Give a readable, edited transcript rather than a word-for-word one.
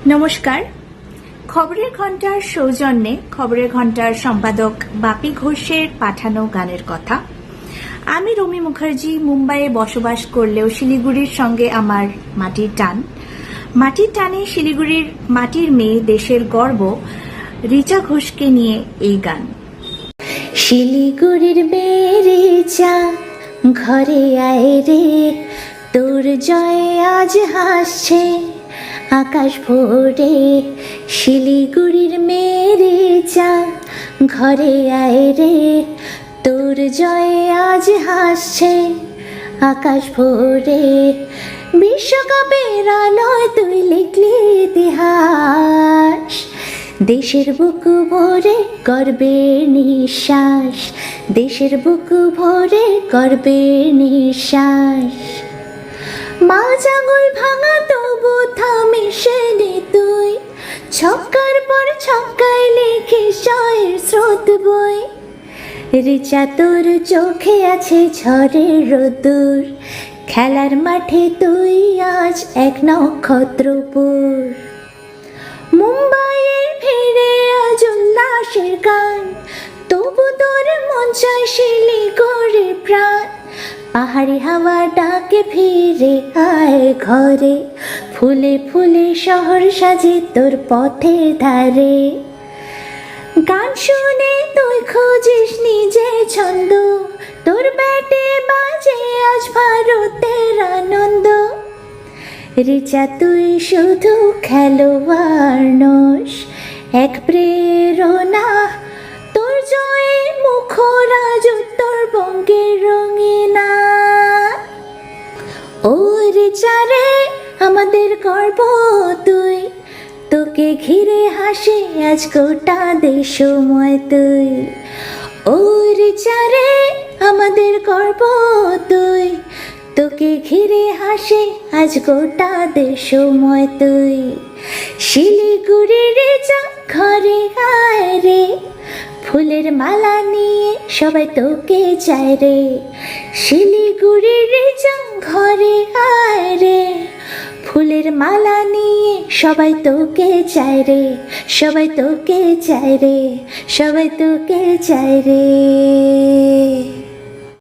নমস্কার। খবরের ঘন্টার সৌজন্যে খবরের ঘন্টার সম্পাদক বাপি ঘোষের পাঠানো গানের কথা। আমি রমি মুখার্জি মুম্বাইয়ে বসবাস করলেও শিলিগুড়ির সঙ্গে আমার মাটির টান। মাটির টানে শিলিগুড়ির মাটির মেয়ে, দেশের গর্ব রিচা ঘোষকে নিয়ে এই গান। শিলিগুড়ির মেরে চা ঘরে আয় রে, তোর জয় আজ হাসছে আকাশ ভরে। শিলিগুড়ির মেরে চা ঘরে আয় রে, তোর জয় আজ হাসছে আকাশ ভরে। বিশ্বকাপের আলোয় তুই লিখলি ইতিহাস, দেশের বুক ভরে গর্বের নিঃশ্বাস, দেশের বুক ভরে গর্বের নিঃশ্বাস। মাঝ আঙুল ভাঙা তবু থামিসনি তুই, ছক্কার পর ছক্কায় লিখে জয়ের স্রোত বই। রিচা তোর চোখে আছে ঝড়ের রোদ্দুর, খেলার মাঠে তুই আজ এক নক্ষত্রপুর। মুম্বাইয়ের ফিরে আজ উল্লাসের গান, তবু তোর মন চায় শিলিগুড়ির প্রাণ। পাহাড়ি হাওয়া ডাকে ফিরে আয় ঘরে, ফুলে ফুলে শহর সাজে তোর পথের ধারে। গান শুনে তুই খুঁজিস নিজের ছন্দ, তোর ব্যাটে বাজে আজ ভারতের আনন্দ। রিচা তুই শুধু খেলোয়াড় নোস, এক প্রেরণা তোর জয়ে মুখরাজ উত্তরবঙ্গের রঙিনা। ও রিচা রে আমাদের গর্ব তুই, তোকে ঘিরে হাসে আজ গোটা দেশময় তুই। ও রিচা রে আমাদের গর্ব তুই, তোকে ঘিরে হাসে আজ গোটা দেশময় তুই। শিলিগুড়ির রিচা ঘরে আয় রে, ফুলের মালা নিয়ে সবাই তোকে চায় রে। শিলিগুড়ির রিচা ঘরে আয় রে, ফুলের মালা নিয়ে সবাই তোকে চায় রে, সবাই তোকে চায় রে, সবাই তোকে চায় রে।